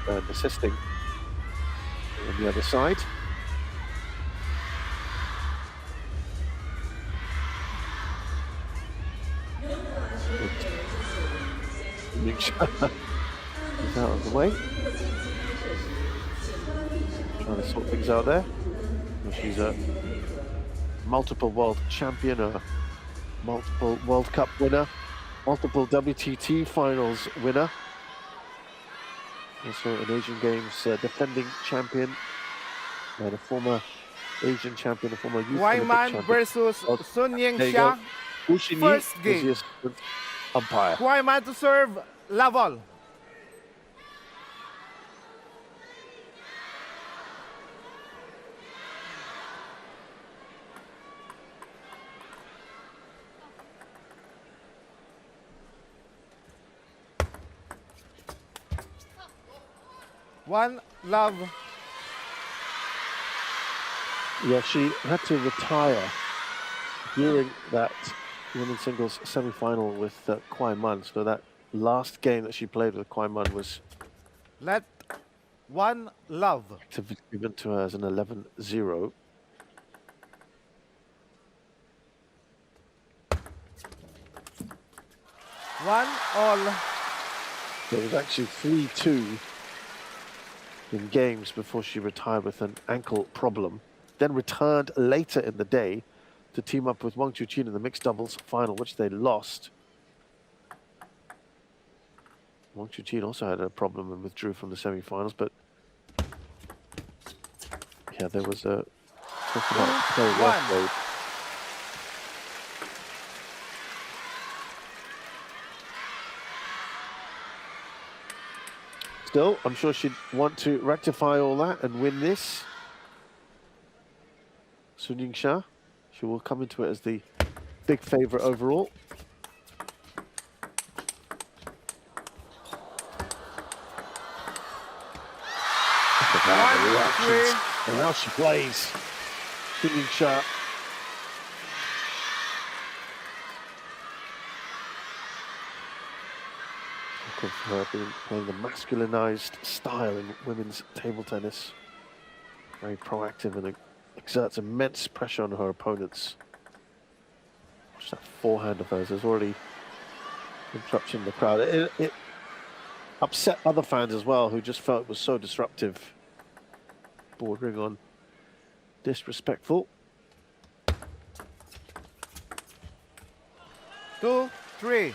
and assisting on the other side. Yingsha is out of the way. Trying to sort things out there. She's a multiple world champion, a multiple World Cup winner, multiple WTT finals winner. Also an Asian Games defending champion and a former Asian champion, a former youth Olympic champion. versus Sun Yingsha. First game. Umpire. Kuai to serve, level. One love. Yeah, she had to retire during that women's singles semi-final with Kuai Man. So that last game that she played with Kuai Man was Let one love. Given to her as an 11-0. One all. It was actually 3-2 in games before she retired with an ankle problem. Then returned later in the day to team up with Wang Chuqin in the mixed doubles final, which they lost. Wang Chuqin also had a problem and withdrew from the semi-finals, but yeah, there was a talk about play workload. Still, I'm sure she'd want to rectify all that and win this. Sun Yingsha, she will come into it as the big favourite overall. And now she plays. Sun Yingsha. Of her playing the masculinized style in women's table tennis. Very proactive and exerts immense pressure on her opponents. Watch that forehand of hers. There's already interruption in the crowd. It upset other fans as well, who just felt it was so disruptive, bordering on disrespectful. 2-3.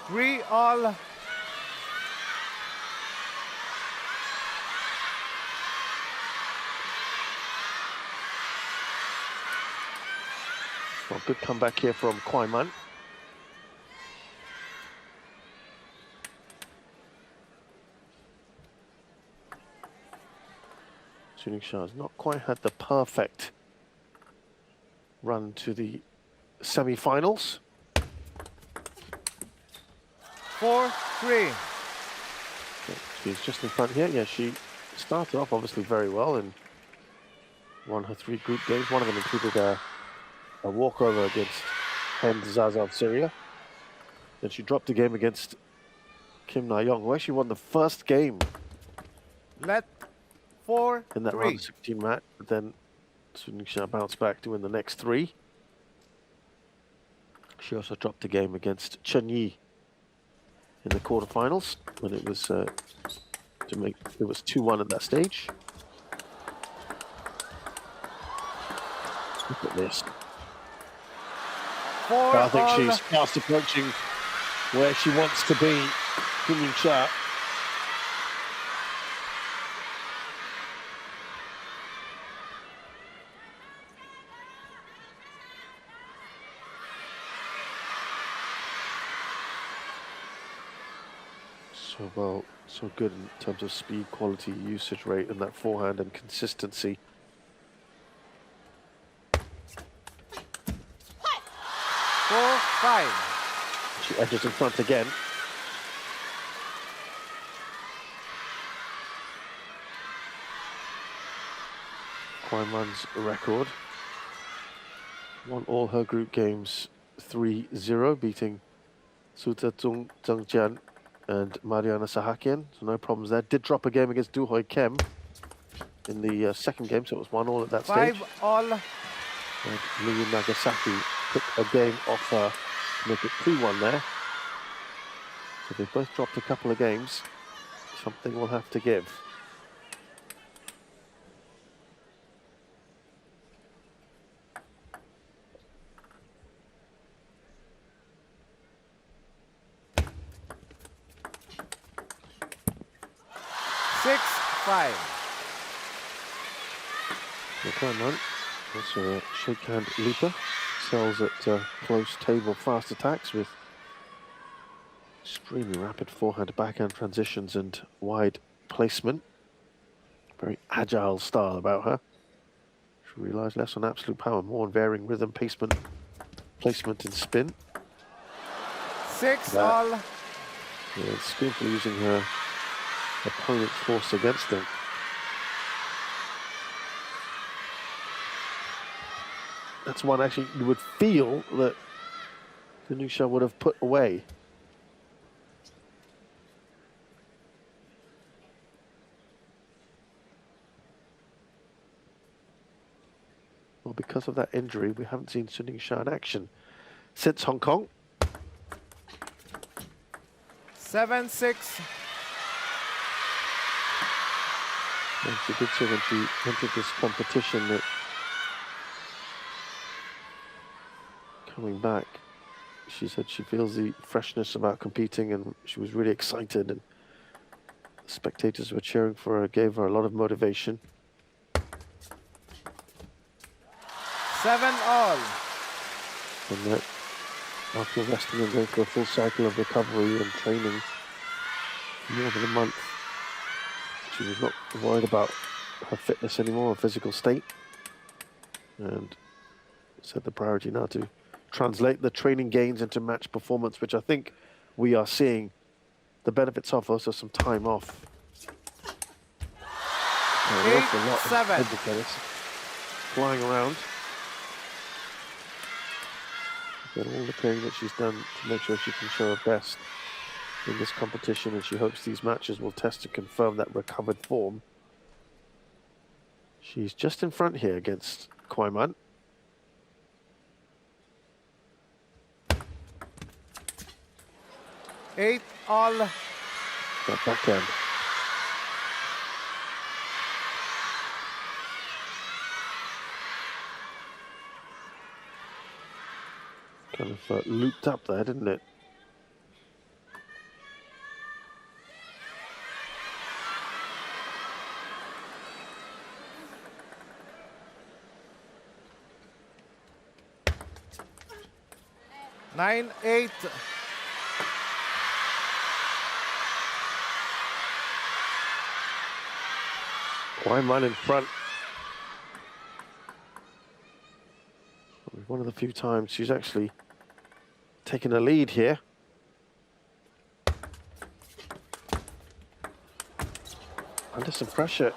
Three all. Well, good comeback here from Kuai Man. Sun Yingsha has not quite had the perfect run to the semi-finals. 4-3. She's just in front here. Yeah, she started off obviously very well and won her 3 group games. One of them included a walkover against Hen Zaza of Syria. Then she dropped a game against Kim Na-young, who actually won the first game. Let 4-3. In that round 16 match. But then Sun Yingsha bounced back to win the next 3. She also dropped a game against Chen Yi in the quarterfinals when it was it was 2-1 at that stage. Look at this. I think she's fast approaching where she wants to be. Sun Yingsha. So well, so good in terms of speed, quality, usage rate, and that forehand and consistency. 4-5. She edges in front again. Kuai Man's record. Won all her group games 3-0, beating Suta Tung Zhengjian and Mariana Sahakian. So no problems there. Did drop a game against Du Hoi Kem in the second game, so it was 1-1 at that stage. 5-all. And Miyu Nagasaki took a game off her to make it 3-1 there. So they both dropped a couple of games. Something will have to give. Come on, that's a shake hand looper. Sells at close table fast attacks with extremely rapid forehand backhand transitions and wide placement. Very agile style about her. She relies less on absolute power, more on varying rhythm, placement and spin. 6-all. Yeah, skillfully using her opponent's force against them. That's one actually you would feel that Yingsha would have put away. Well, because of that injury, we haven't seen Yingsha in action since Hong Kong. 7-6. And she did say when she entered this competition that coming back, she said she feels the freshness about competing and she was really excited, and the spectators were cheering for her, gave her a lot of motivation. 7-all. And that after resting and going through a full cycle of recovery and training for more than a month, she was not worried about her fitness anymore, her physical state, and said the priority now to translate the training gains into match performance, which I think we are seeing the benefits of. Also some time off. An awful lot of table tennis flying around. But all the training that she's done to make sure she can show her best in this competition, and she hopes these matches will test to confirm that recovered form. She's just in front here against Kuai Man. All. That backhand. Kind of looped up there, didn't it? Nine, 8. Kuai Man in front. One of the few times she's actually taken a lead here. Under some pressure.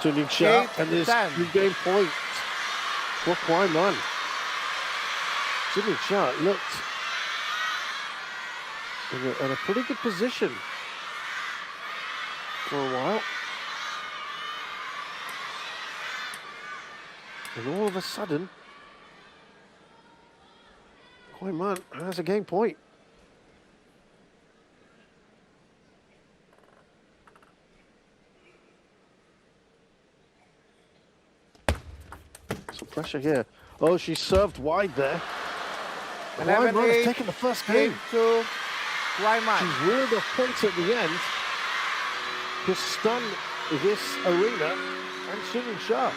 Yingsha, and there's 3-game point for Kuai Man. Yingsha looked in a pretty good position for a while. And all of a sudden, Kuai Man has a game point. Some pressure here. Oh, she served wide there. Kuai Man has taken the first game. To Kuai Man. She's reeled off points at the end to stun this arena and Yingsha.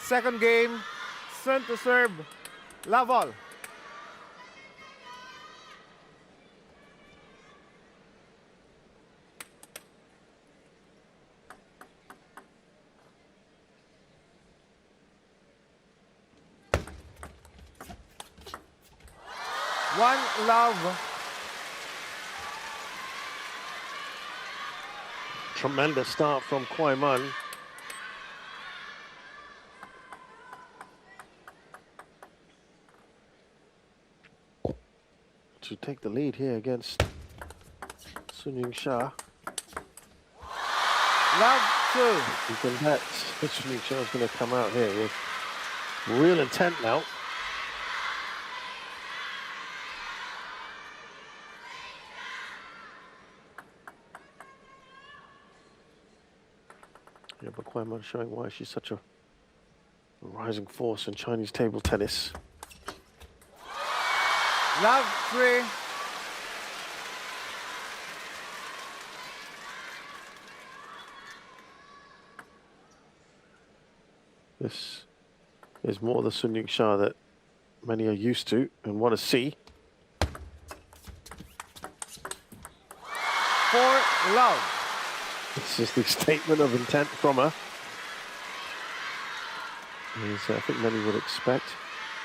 Second game, turn to serve, love all. 1-love. Tremendous start from Kuai. To take the lead here against Yingsha. Love 2. You can bet Yingsha is going to come out here with real intent now. Yeah, but Kuai showing why she's such a rising force in Chinese table tennis. Love 3. This is more the Yingsha that many are used to and want to see. 4-love. This is the statement of intent from her, as I think many would expect.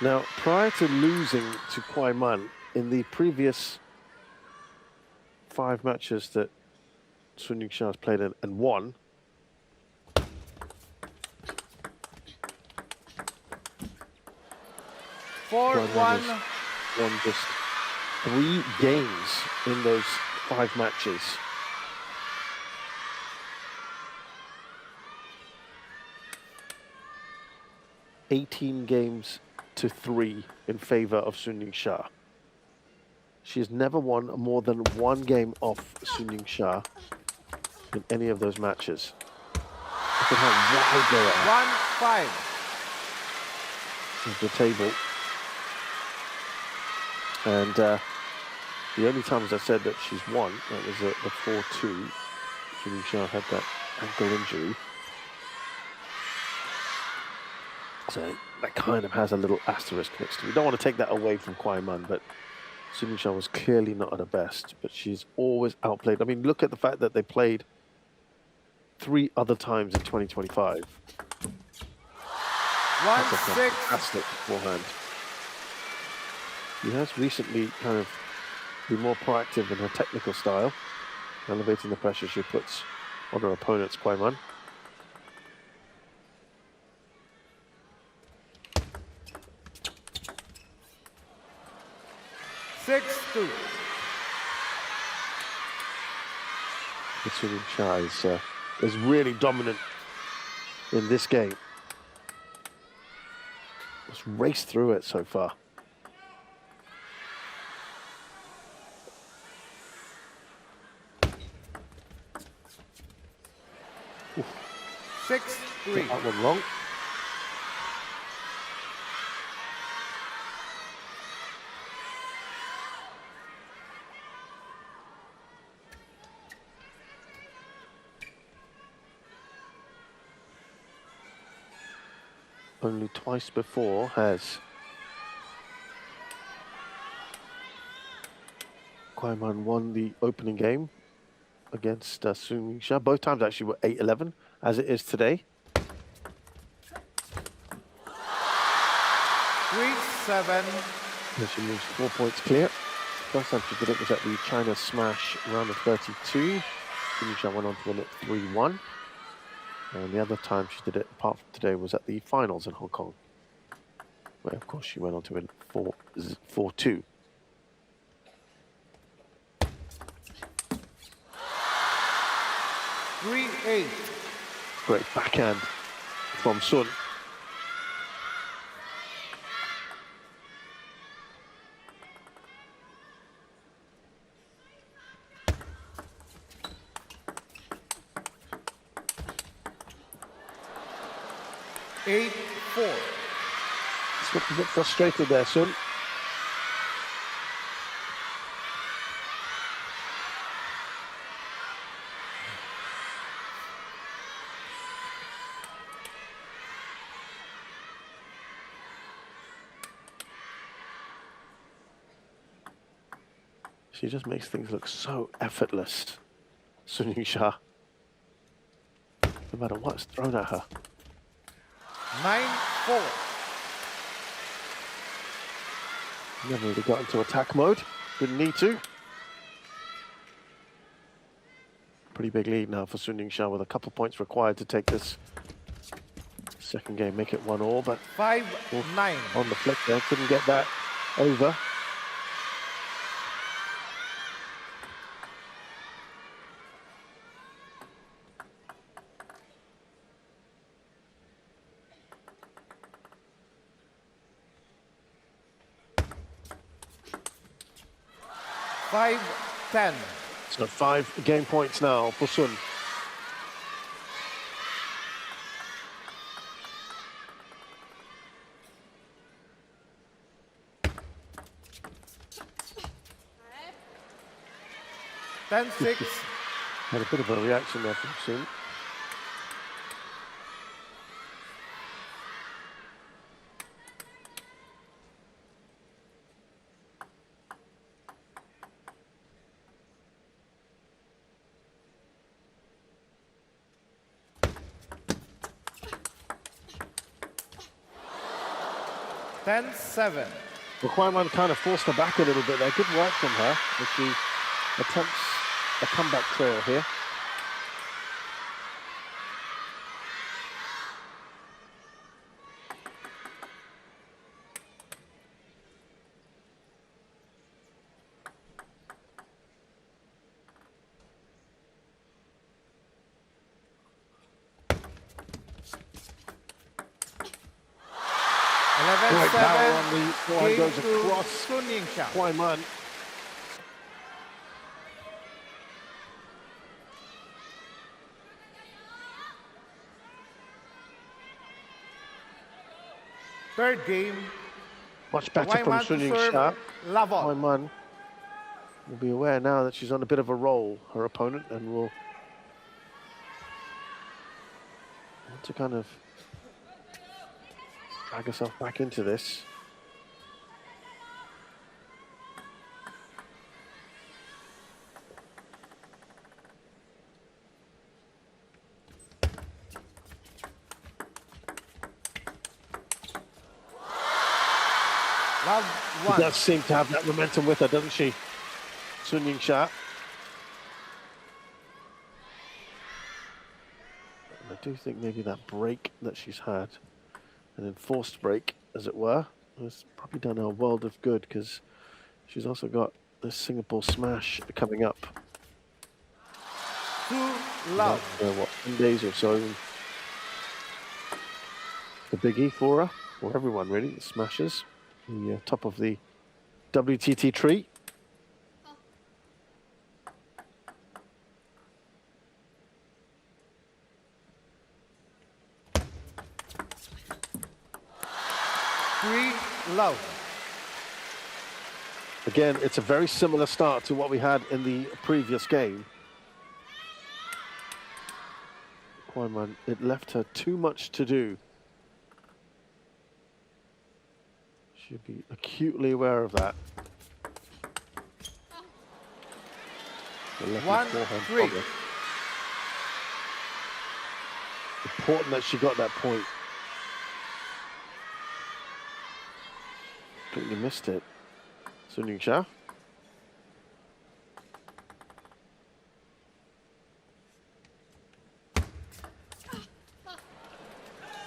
Now, prior to losing to Kuai in the previous 5 matches that Yingsha has played in and won, Kuai has won just 3 games in those 5 matches. $18 games to 3 in favor of Yingsha. She has never won more than 1 game off Yingsha in any of those matches. Look at how wide they are. 1-5. Of the table. And the only times I said that she's won, that was at the 4-2. Yingsha had that ankle injury. So that kind of has a little asterisk next to it. We don't want to take that away from Kuai, but Yingsha was clearly not at her best, but she's always outplayed. I mean, look at the fact that they played 3 other times in 2025. That's a fantastic forehand. She has recently kind of been more proactive in her technical style, elevating the pressure she puts on her opponents, Kuai. 6-2. Yingsha is really dominant in this game. Just raced through it so far. Oof. 6-3. That one wrong. Only twice before has Kuai won the opening game against Yingsha. Both times actually were 8-11, as it is today. 3-7. And she moves 4 points clear. First time she did it was at the China Smash round of 32. Yingsha went on to win it 3-1. And the other time she did it, apart from today, was at the finals in Hong Kong, where, of course, she went on to win 4-2. Great backhand from Sun. Eight, 4. It's a bit frustrated there, Sun. She just makes things look so effortless, Yingsha. No matter what's thrown at her. 9-4. Never really got into attack mode. Didn't need to. Pretty big lead now for Sun Yingsha with a couple points required to take this second game, make it 1-1, but 5-9. on the flick there, couldn't get that over. Five, 10. So 5 game points now for Sun. Ten, 6. Had a bit of a reaction there from Sun. Ten, 7. Well, Kuai kind of forced her back a little bit there. Good work from her as she attempts a comeback trail here. Great power on the Kuai goes across Sun Yingsha. Kuai. Third game. Much better from Sun Yingsha. Kuai will be aware now that she's on a bit of a roll, her opponent, and will want to kind of drag herself back into this. Love She 1. does seem to have that momentum with her, doesn't she? Sun Yingsha. I do think maybe that break that she's had, an enforced break, as it were, has probably done her a world of good, because she's also got this Singapore smash coming up. 2, love. What, 10 days or so. The biggie for her, for everyone really, the smashes. The top of the WTT tree. Love. Again, it's a very similar start to what we had in the previous game. Kuai, it left her too much to do. She'd be acutely aware of that. 1, 3. Important that she got that point. Completely missed it. Sun Yingsha.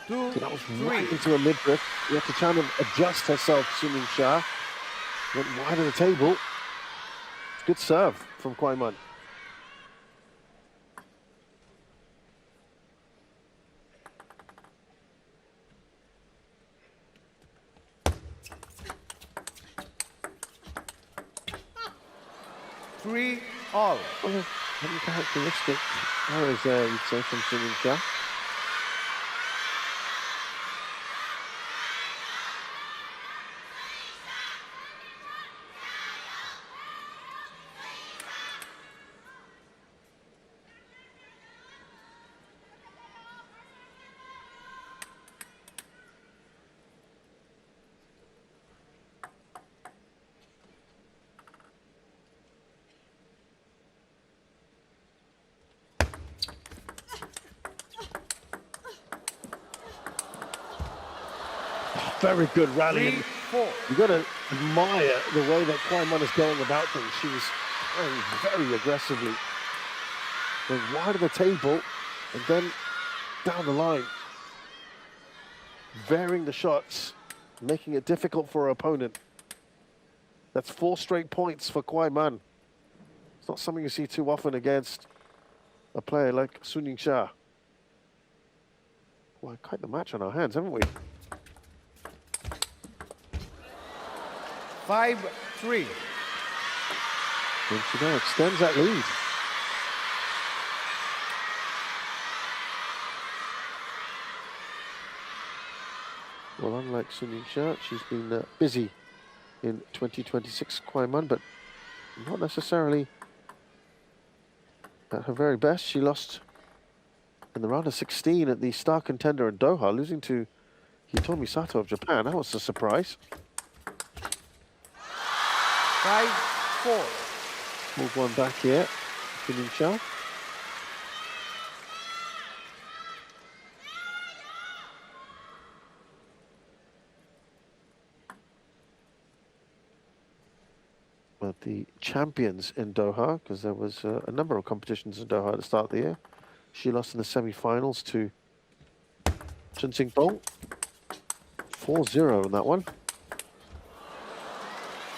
Two, So that was 3. right into a midriff. You have to try and adjust herself, Sun Yingsha. Went wide of the table. Good serve from Kuai. 3 all. Well, uncharacteristic errors there, you'd say, from Sun Yingsha. Very good rallying You got to admire the way that Kuai is going about things. She was playing very aggressively, going wide of the table, and then down the line, varying the shots, making it difficult for her opponent. That's 4 straight points for Kuai. It's not something you see too often against a player like Yingsha. Well, quite the match on our hands, haven't we? 5-3. And she now extends that lead. Well, unlike Yingsha, she's been busy in 2026 Kuai, but not necessarily at her very best. She lost in the round of 16 at the star contender in Doha, losing to Hitomi Sato of Japan. That was a surprise. 5-4. Move one back here, Yingsha. But the champions in Doha, because there was a number of competitions in Doha at the start of the year, she lost in the semi-finals to Chen Xingdong. 4-0 in that one.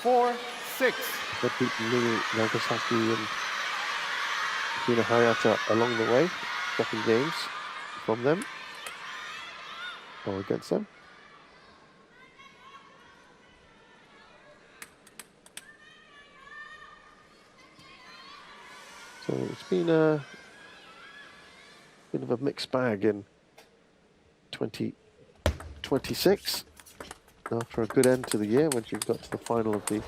4-6. That beat Miri Nagasaki and Hina Hayata along the way, dropping games from them or against them. So it's been a bit of a mixed bag in 2026. After a good end to the year when she got to the final of the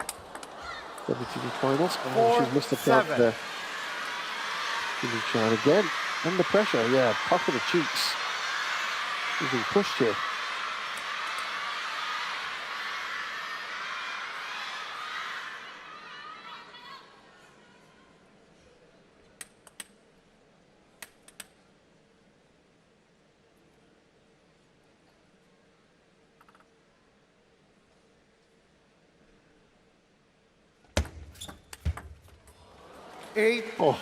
WTB finals. She's missed the part there. Trying again. Under pressure, yeah, puff of the cheeks. She's being pushed here.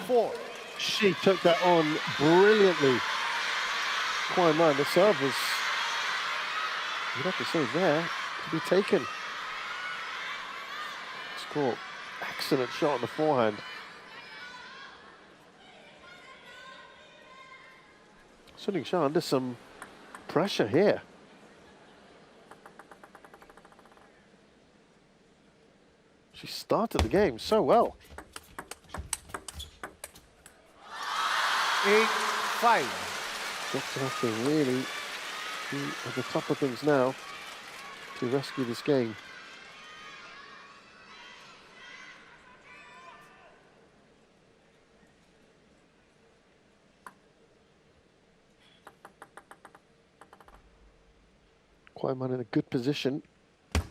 Four. She took that on brilliantly. Kuai, the serve was, you'd have to say, there to be taken. Score. Excellent shot on the forehand. Yingsha under some pressure here. She started the game so well. 8-5. Just have to really be at the top of things now to rescue this game. Kuai in a good position. 6.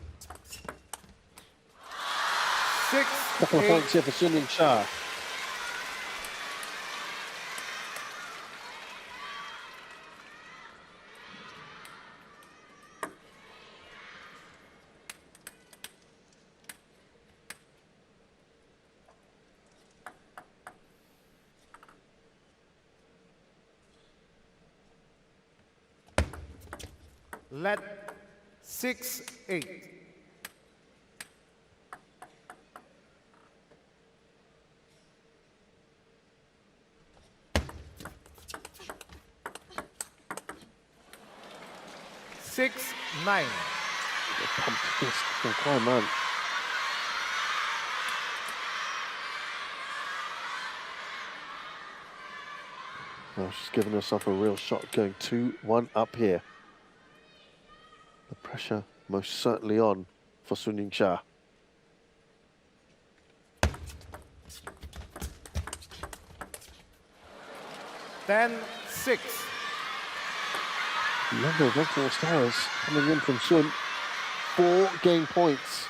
Couple of points here for Yingsha. Let 6-8. Six, 9. Pumped fist from Kuai. Oh, she's given herself a real shot, going 2-1 up here. The pressure most certainly on for Yingsha. Then 6. Number of red stars coming in from Sun. 4 game points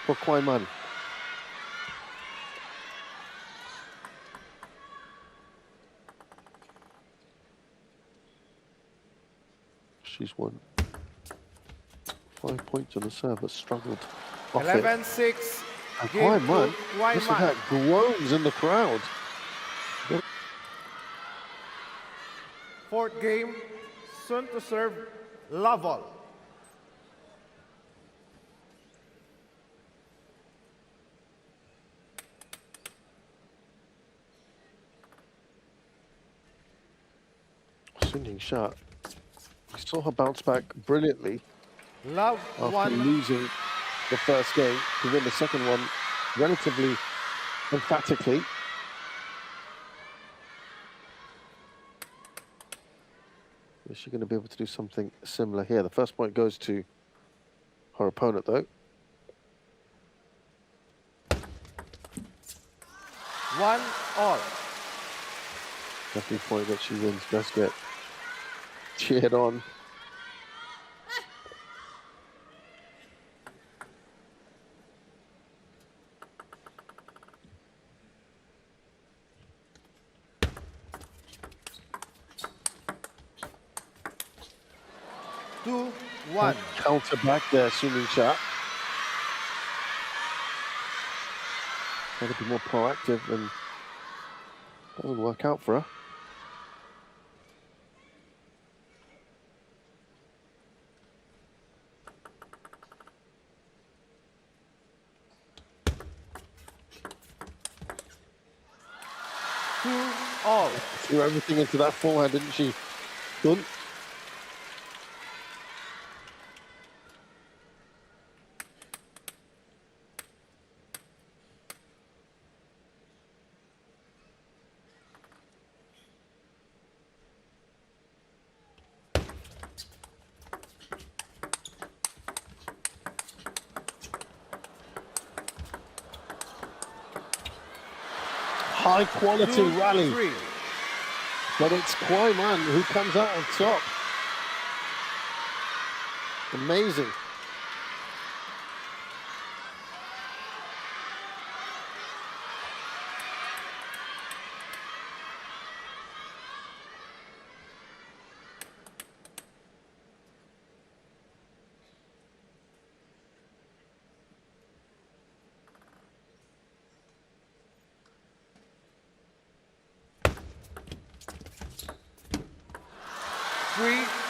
for Kuai. She's won 5 points on the serve, but struggled off it. 11-6. And Game Kuai Man, to Kuai listen to Man. that, groans in the crowd. Fourth game, Sun to serve, Laval. Yingsha, I saw her bounce back brilliantly Love after one. losing the first game to win the second one relatively emphatically. Is she going to be able to do something similar here? The first point goes to her opponent, though. 1-all. Every point that she wins does get cheered on. Two, one. Counter back there, Yingsha. Got to be more proactive, and doesn't work out for her. All. Threw everything into that forehand, didn't she? Done. High quality 2, rally, 3. but it's Kuai Man who comes out on top. Amazing.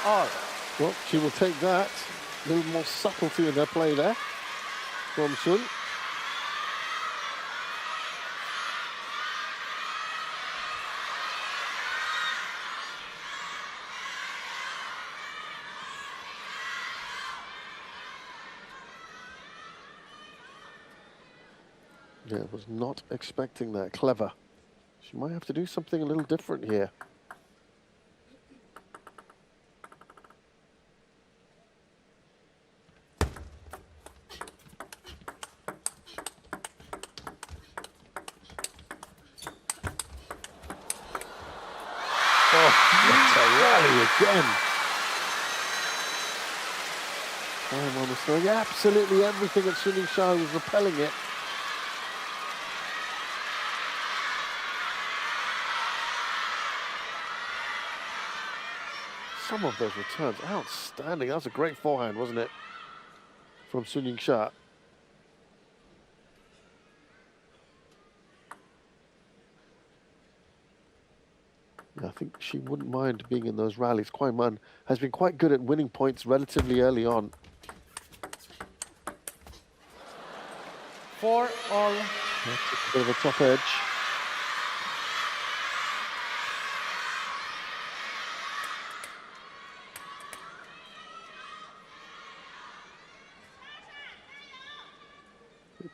All. Well, she will take that. A little more subtlety in their play there from Sun. Yeah, was not expecting that. Clever. She might have to do something a little different here. Oh, what a rally again. I'm on the throwing absolutely everything at Yingsha was repelling it. Some of those returns, outstanding. That was a great forehand, wasn't it? From Yingsha. I think she wouldn't mind being in those rallies. Kuai Man has been quite good at winning points relatively early on. 4-all. That took a bit of a top edge.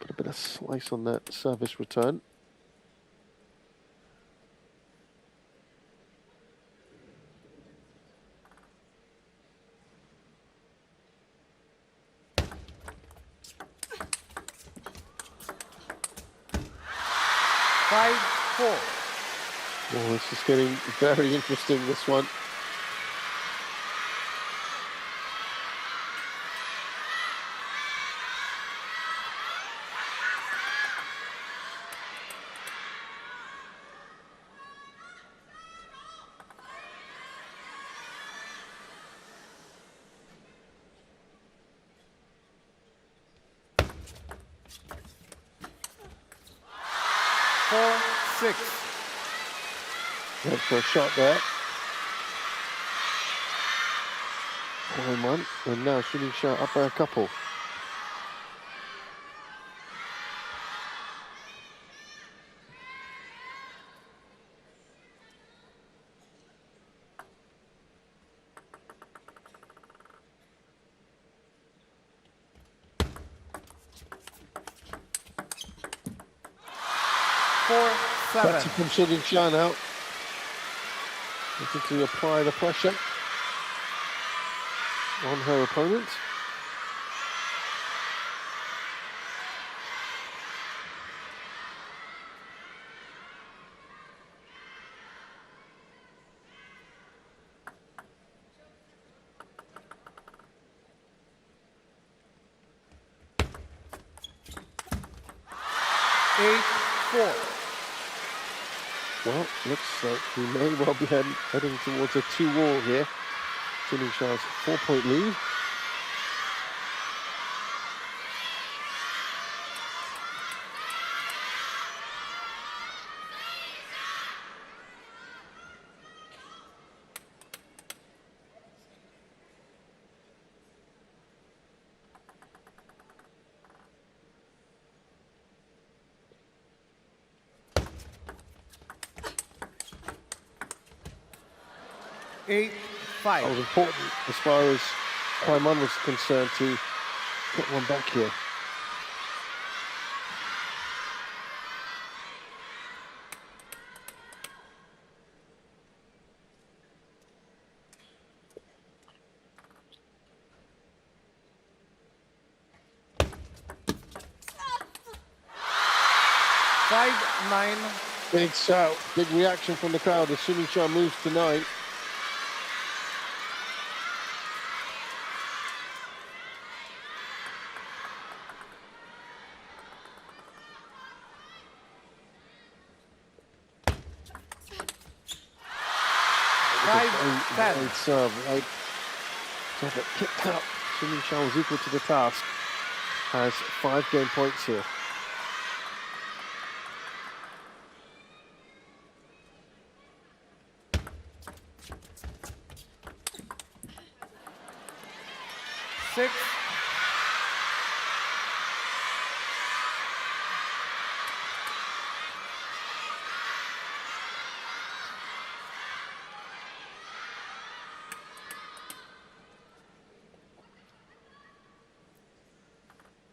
Put a bit of slice on that service return. Oh, this is getting very interesting, this one. 4-6. Went for a shot there. 1-1, and now shooting shot up by a couple. Back to from shooting shot now. Looking to apply the pressure on her opponent. Well, looks like we may well be heading towards a 2-all here. Shooting shot's 4-point lead. That was important as far as Kuai was concerned to get one back here. Big shout, big reaction from the crowd as Yingsha moves to 9. Great serve, right? Serve it kicked up. Yingsha was equal to the task. Has 5 game points here.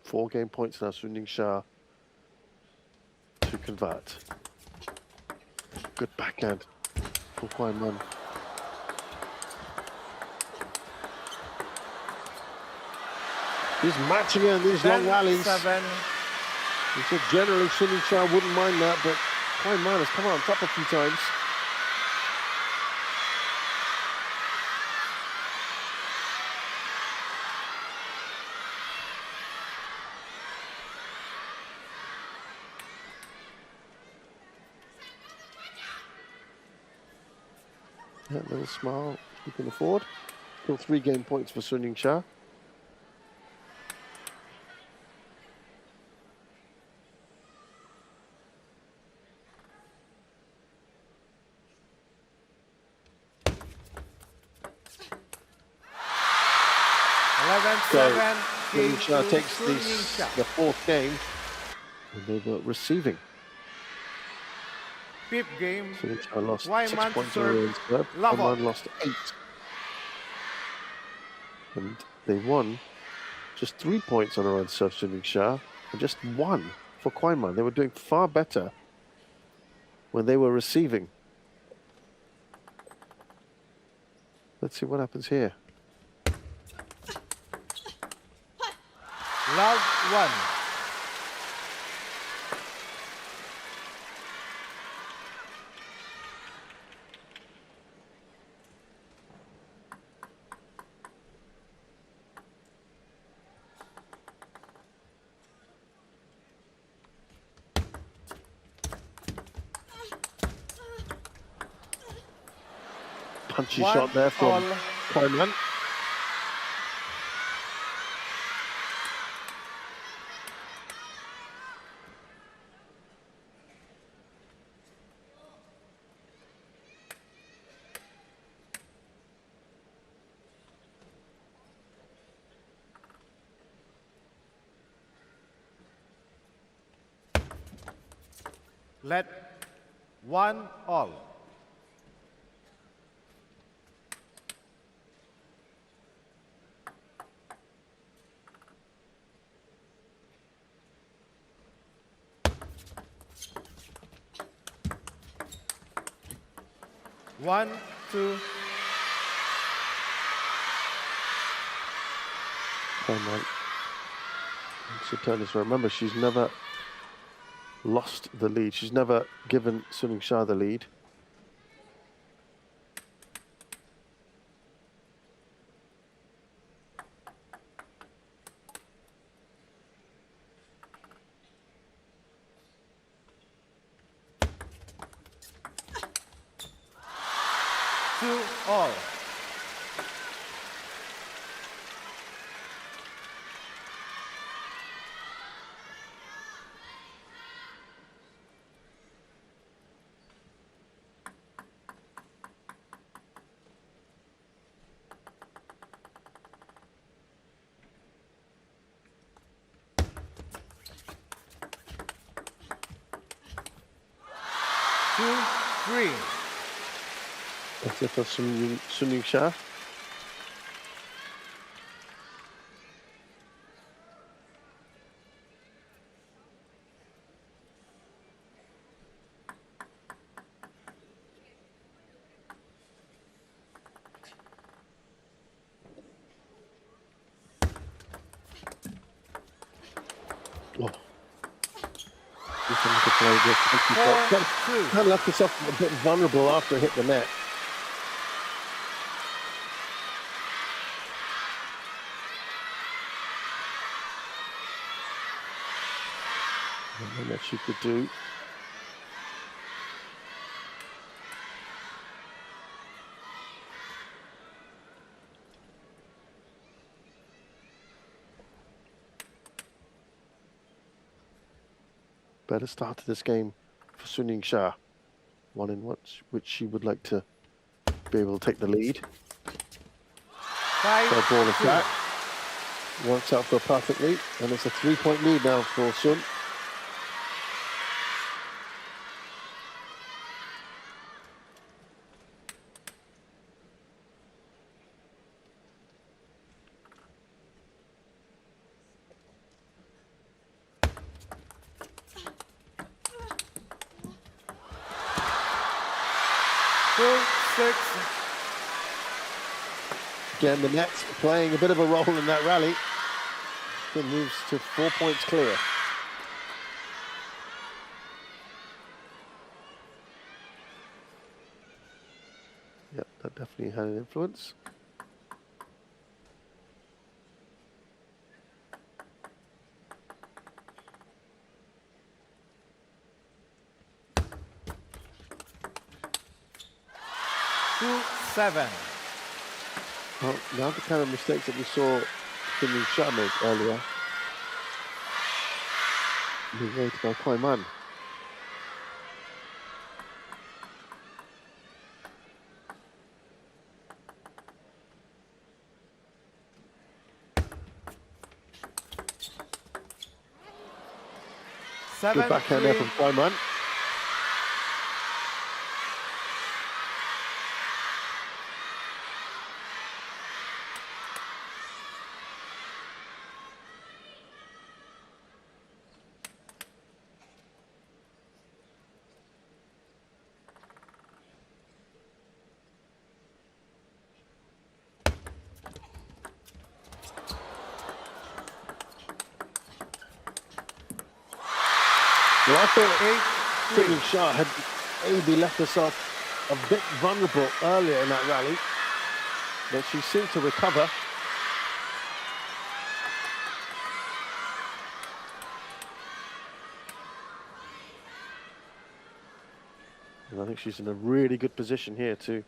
Four game points now, Yingsha to convert. Good backhand for Kuai. He's matching her in these long rallies. He said generally Yingsha wouldn't mind that, but Kuai has come out on top a few times. That little smile you can afford. Still 3 game points for Yingsha. So Yingsha takes the 4th game, and they were receiving. 5th game. Yingsha lost 6 points on the serve. Kuai lost 8. And they won just 3 points on her own serve, Yingsha, and just 1 for Kuai. They were doing far better when they were receiving. Let's see what happens here. Love 1. Punchy shot there from Kuai. Let 1-all. One, two. Time out. Tischtennis. Remember, she's never lost the lead. She's never given Sun Yingsha the lead. Two all. Two, three. That's it for Sun Yingsha. Oh. You can look at play this. Kind of left herself a bit vulnerable after it hit the net. Nothing that she could do. Better start to this game for Sun Yingsha. One in which she would like to be able to take the lead. Five, So ball attack. Works out for her perfectly. And it's a 3-point lead now for Sun. two, six. Again, the Nets playing a bit of a role in that rally. It moves to 4 points clear. Yep, that definitely had an influence. Two, seven. Well, now the kind of mistakes that we saw Sun Yingsha make earlier. Being rated by Kuai. Seven, Good backhand there from Kuai. Well, I thought Sun Yingsha had maybe left herself a bit vulnerable earlier in that rally, but she seemed to recover. And I think she's in a really good position here to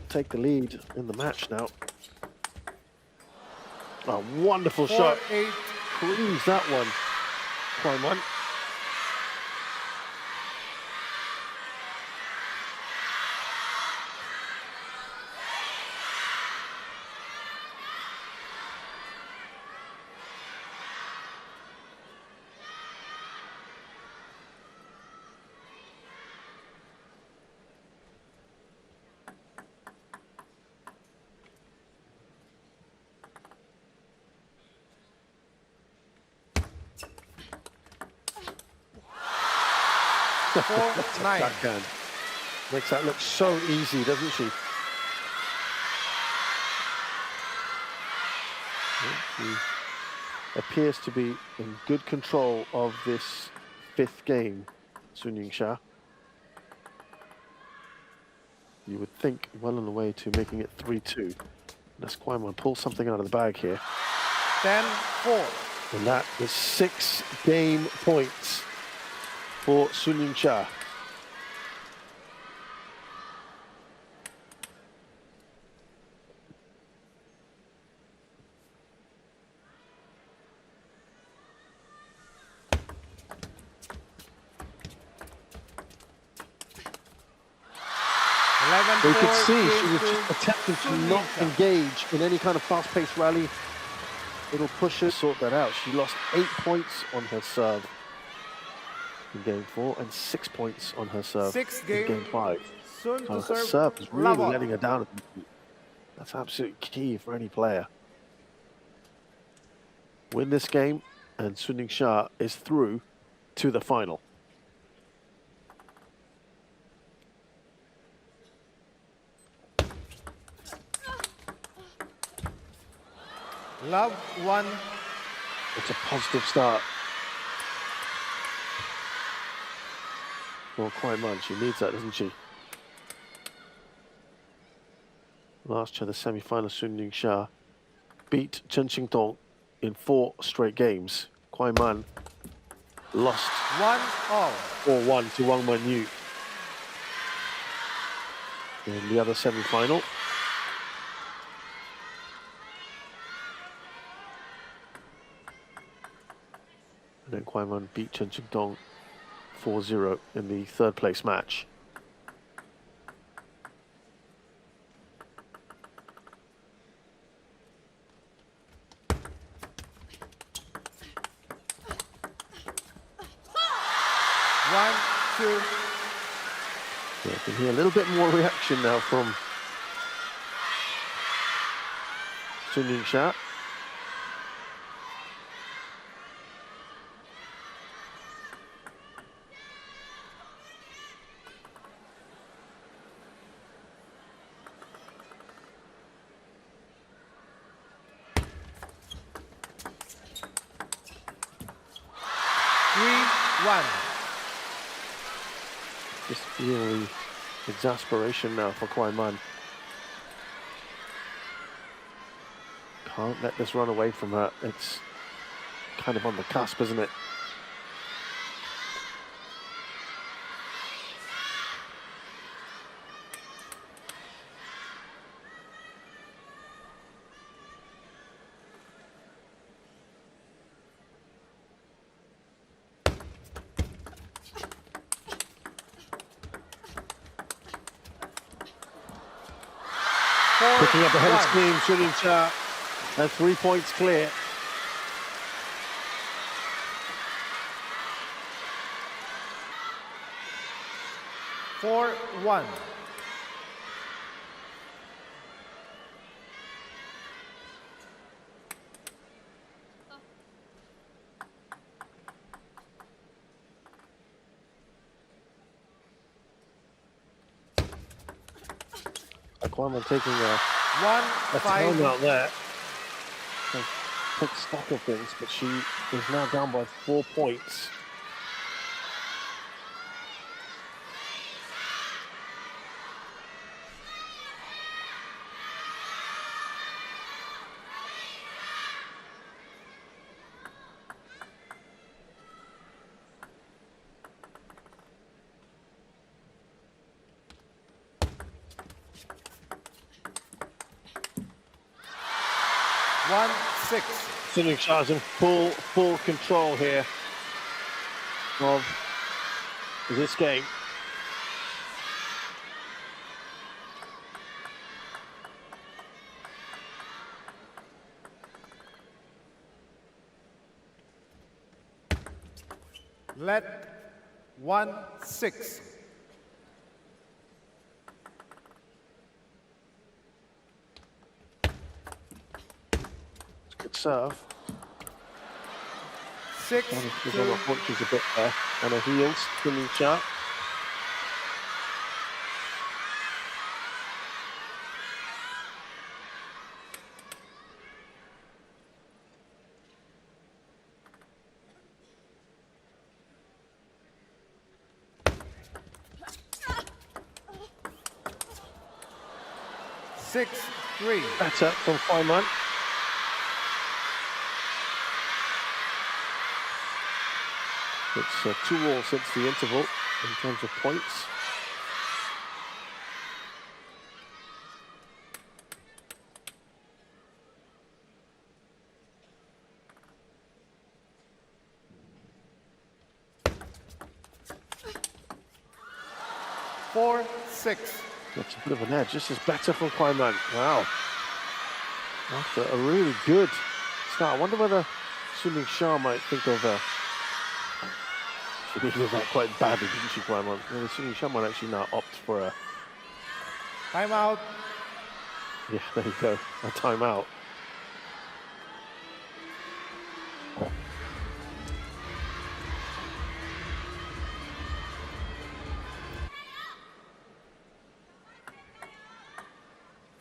take the lead in the match now. A wonderful shot. 4-8. Creams that one. Kuai. 4-9. Backhand. Makes that look so easy, doesn't she? She appears to be in good control of this fifth game, Yingsha. You would think well on the way to making it 3-2. Let's Kuai pull something out of the bag here. 10-4. And that is 6 game points for Yingsha. We could see she was just attempting to not engage in any kind of fast-paced rally. Little pushes sort that out. She lost 8 points on her serve in game 4 and 6 points on her serve in game 5. Soon So to her serve serve is really Lavo. letting her down. That's absolutely key for any player. Win this game and Yingsha is through to the final. Love 1. It's a positive start for Kuai. She needs that, doesn't she? Last year, the semi-final, Yingsha beat Chen Qingdong in 4 straight games. Kuai lost 1-all. 4-1 to Wang Manyu in the other semi-final. And then Kuai beat Chen Qingdong 4-0 in the 3rd place match. One, two. Yeah, I can hear a little bit more reaction now from Yingsha. Just feel the exasperation now for Kuai. Can't let this run away from her. It's kind of on the cusp, isn't it? Picking up ahead of steam, Yingsha, and 3 points clear. Four, 1. Kuai taking a 1-5. time out there. Took stock of things, but she is now down by 4 points. One, 6. Yingsha's in full control here of this game. Let 1-6. Good serve. 6, She's 2. on her haunches a bit there, and her heels, Yingsha. 6-3. Better from Kuai. It's 2-2 since the interval in terms of points. That's a bit of an edge. This is better from Kuai. Wow. After a really good start. I wonder whether Yingsha might think of she did that quite badly, didn't she, Kuai? Whether Yingsha might actually now opt for a... Timeout. Yeah, there you go. A timeout.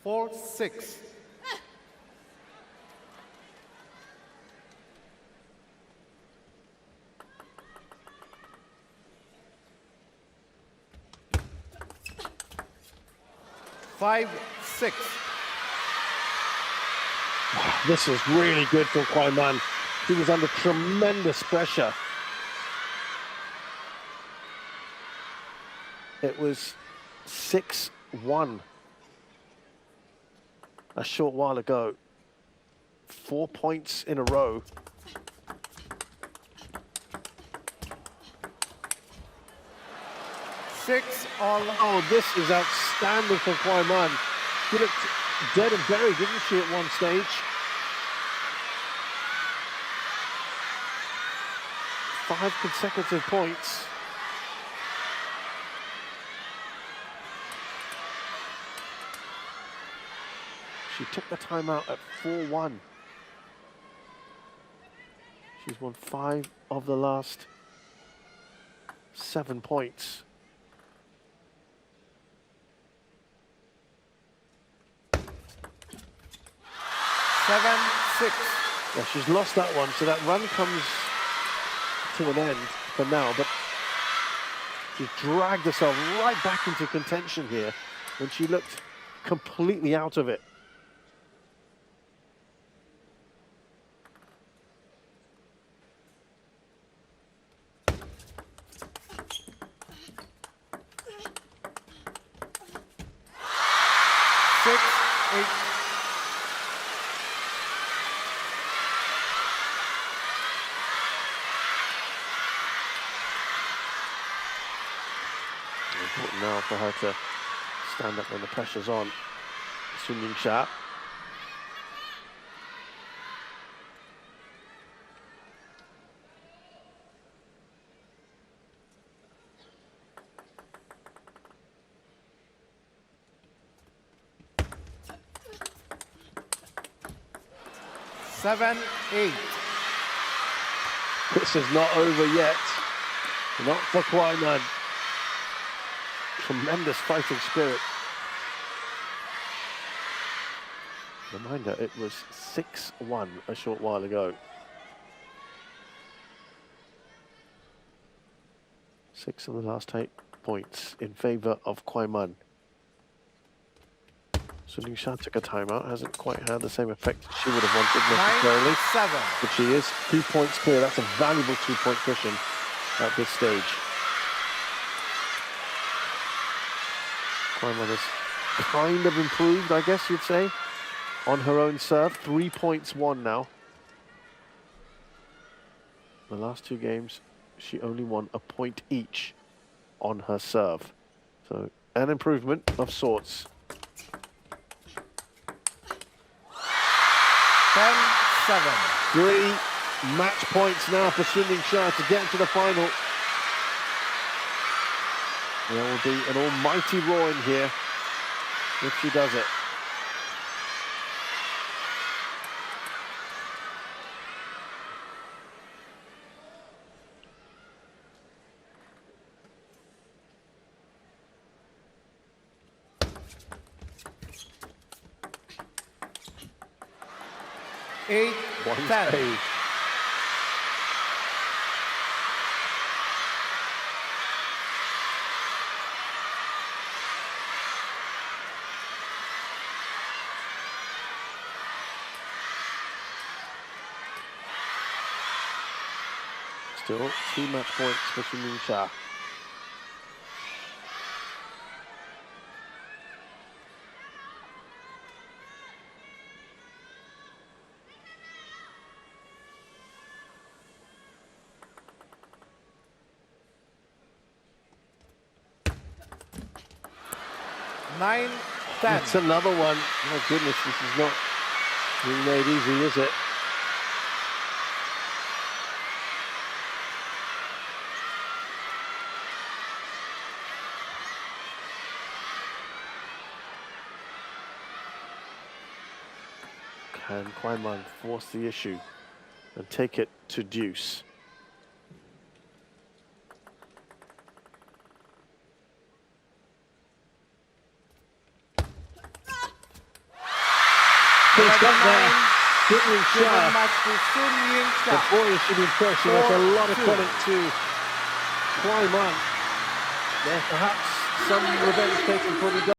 Four, 6. Five, 6. This is really good from Kuai. He was under tremendous pressure. It was 6-1 a short while ago. 4 points in a row. Oh, this is outstanding from Kuai. She looked dead and buried, didn't she, at one stage? 5 consecutive points. She took the timeout at 4-1. She's won 5 of the last 7 points. Seven, 6. Yeah, she's lost that one, so that run comes to an end for now, but she dragged herself right back into contention here when she looked completely out of it. Important now for her to stand up when the pressure's on. Yingsha. Seven, 8. This is not over yet. Not for Kuai. Tremendous fighting spirit. Reminder, it was 6-1 a short while ago. 6 of the last 8 points in favour of Kuai. So Yingsha took a timeout, hasn't quite had the same effect as she would have wanted necessarily. 9-7. But she is 2 points clear. That's a valuable 2-point cushion at this stage. Kuai has kind of improved, I guess you'd say, on her own serve. 3 points won now. The last 2 games, she only won a point each on her serve. So an improvement of sorts. 10-7. 3 match points now for Yingsha to get into the final. There will be an almighty roar in here if she does it. Eight, One 10. stage. Still 2 match points for Yingsha. Nine, 10. It's another one. My goodness, this is not being made easy, is it? Can Kuai force the issue and take it to deuce? He's got there. Good Yingsha. The boys should be impressed. That's a lot of credit to Kuai. There's perhaps some revenge taken for the